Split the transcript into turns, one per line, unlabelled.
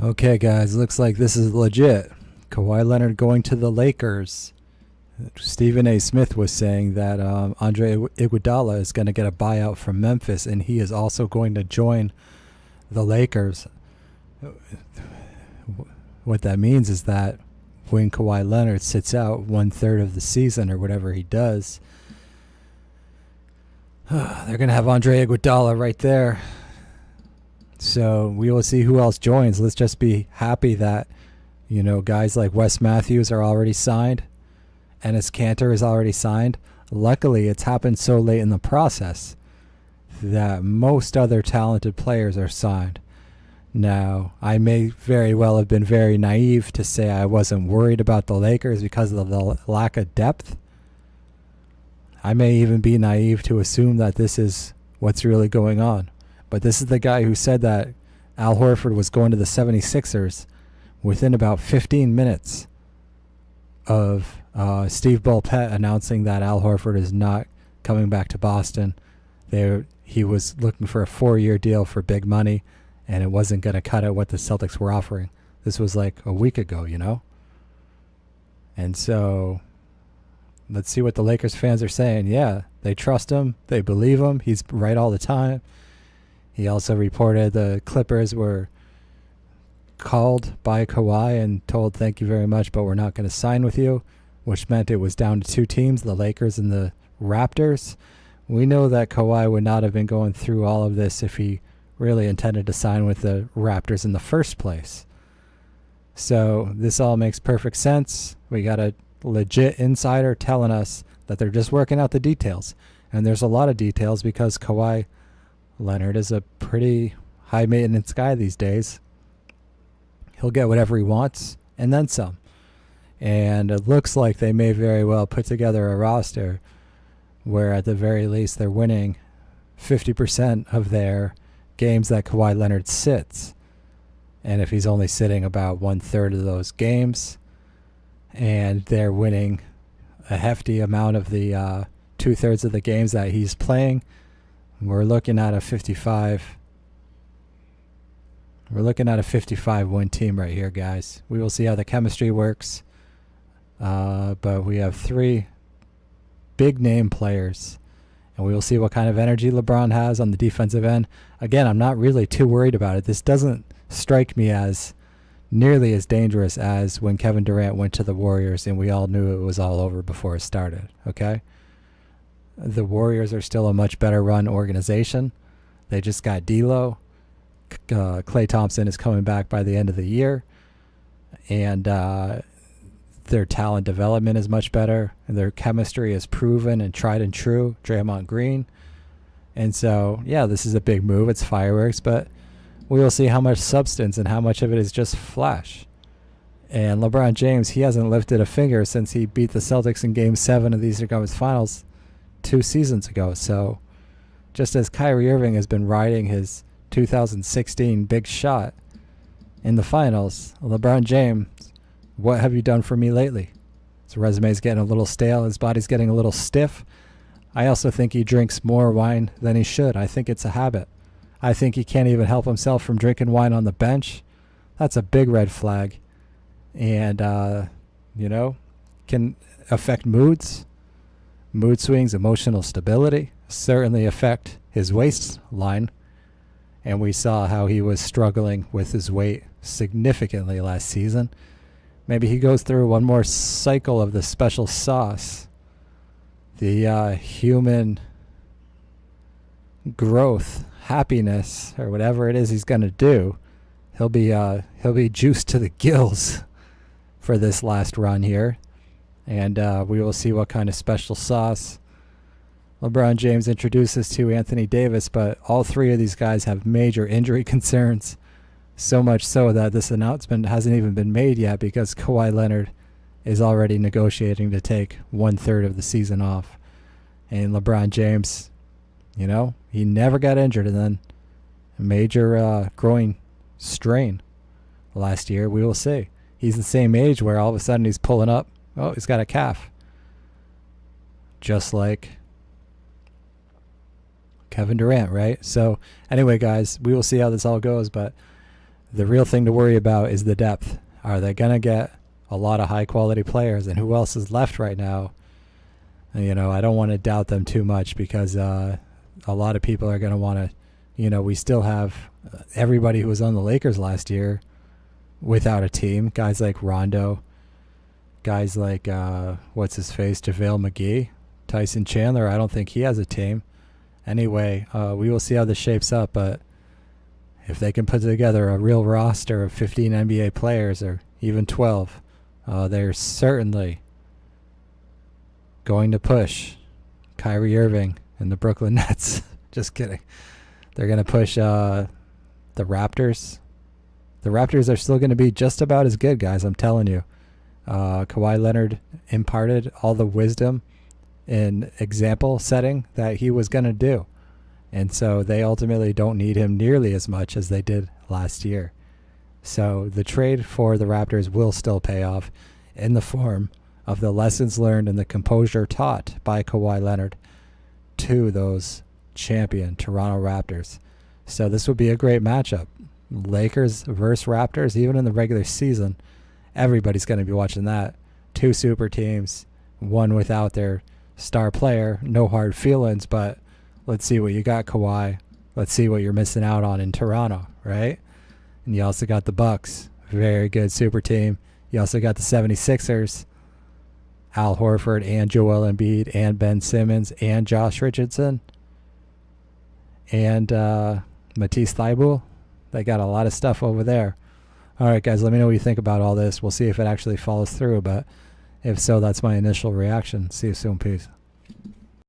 Okay, guys, looks like this is legit. Kawhi Leonard going to the Lakers. Stephen A. Smith was saying that Andre Iguodala is going to get a buyout from Memphis, and he is also going to join the Lakers. What that means is that when Kawhi Leonard sits out 1/3 of the season or whatever he does, they're going to have Andre Iguodala right there. So we will see who else joins. Let's just be happy that, guys like Wes Matthews are already signed. Enes Kanter is already signed. Luckily, it's happened so late in the process that most other talented players are signed. Now, I may very well have been very naive to say I wasn't worried about the Lakers because of the lack of depth. I may even be naive to assume that this is what's really going on. But this is the guy who said that Al Horford was going to the 76ers within about 15 minutes of Steve Bulpett announcing that Al Horford is not coming back to Boston. He was looking for a 4-year deal for big money, and it wasn't going to cut it what the Celtics were offering. This was like a week ago, And so let's see what the Lakers fans are saying. Yeah, they trust him. They believe him. He's right all the time. He also reported the Clippers were called by Kawhi and told thank you very much, but we're not going to sign with you, which meant it was down to two teams, the Lakers and the Raptors. We know that Kawhi would not have been going through all of this if he really intended to sign with the Raptors in the first place. So this all makes perfect sense. We got a legit insider telling us that they're just working out the details. And there's a lot of details because Kawhi Leonard is a pretty high maintenance guy these days. He'll get whatever he wants and then some. And it looks like they may very well put together a roster where at the very least they're winning 50% of their games that Kawhi Leonard sits. And if he's only sitting about 1/3 of those games, and they're winning a hefty amount of the 2/3 of the games that he's playing, we're looking at a 55. We're looking at a 55-win team right here, guys. We will see how the chemistry works. But we have 3 big name players, and we will see what kind of energy LeBron has on the defensive end. Again, I'm not really too worried about it. This doesn't strike me as nearly as dangerous as when Kevin Durant went to the Warriors and we all knew it was all over before it started, okay? The Warriors are still a much better run organization. They just got D'Lo. Klay Thompson is coming back by the end of the year. And their talent development is much better. And their chemistry is proven and tried and true. Draymond Green. And so, yeah, this is a big move. It's fireworks. But we will see how much substance and how much of it is just flash. And LeBron James, he hasn't lifted a finger since he beat the Celtics in Game 7 of the Eastern Conference Finals 2 seasons ago. So just as Kyrie Irving has been riding his 2016 big shot in the finals, LeBron James, what have you done for me lately? His resume is getting a little stale. His body's getting a little stiff. I also think he drinks more wine than he should. I think it's a habit. I think he can't even help himself from drinking wine on the bench. That's a big red flag. And, can affect moods. Mood swings, emotional stability certainly affect his waistline. And we saw how he was struggling with his weight significantly last season. Maybe he goes through one more cycle of the special sauce. The human growth, happiness, or whatever it is he's going to do. He'll be juiced to the gills for this last run here. And we will see what kind of special sauce LeBron James introduces to Anthony Davis, but all 3 of these guys have major injury concerns, so much so that this announcement hasn't even been made yet because Kawhi Leonard is already negotiating to take 1/3 of the season off. And LeBron James, he never got injured, and then a major groin strain last year. We will see. He's the same age where all of a sudden he's pulling up. Oh, he's got a calf. Just like Kevin Durant, right? So anyway, guys, we will see how this all goes, but The real thing to worry about is the depth. Are they going to get a lot of high-quality players? And who else is left right now? I don't want to doubt them too much because a lot of people are going to want to, we still have everybody who was on the Lakers last year without a team. Guys like Rondo, guys like, what's-his-face, JaVale McGee, Tyson Chandler. I don't think he has a team. Anyway, we will see how this shapes up, but if they can put together a real roster of 15 NBA players or even 12, they're certainly going to push Kyrie Irving and the Brooklyn Nets. Just kidding. They're going to push the Raptors. The Raptors are still going to be just about as good, guys, I'm telling you. Kawhi Leonard imparted all the wisdom and example setting that he was going to do. And so they ultimately don't need him nearly as much as they did last year. So the trade for the Raptors will still pay off in the form of the lessons learned and the composure taught by Kawhi Leonard to those champion Toronto Raptors. So this would be a great matchup. Lakers versus Raptors, even in the regular season, everybody's going to be watching that. Two super teams, one without their star player. No hard feelings, but let's see what you got, Kawhi. Let's see what you're missing out on in Toronto, right? And you also got the Bucks, very good super team. You also got the 76ers, Al Horford and Joel Embiid and Ben Simmons and Josh Richardson and Matisse Thybulle. They got a lot of stuff over there. All right, guys, let me know what you think about all this. We'll see if it actually follows through, but if so, that's my initial reaction. See you soon. Peace.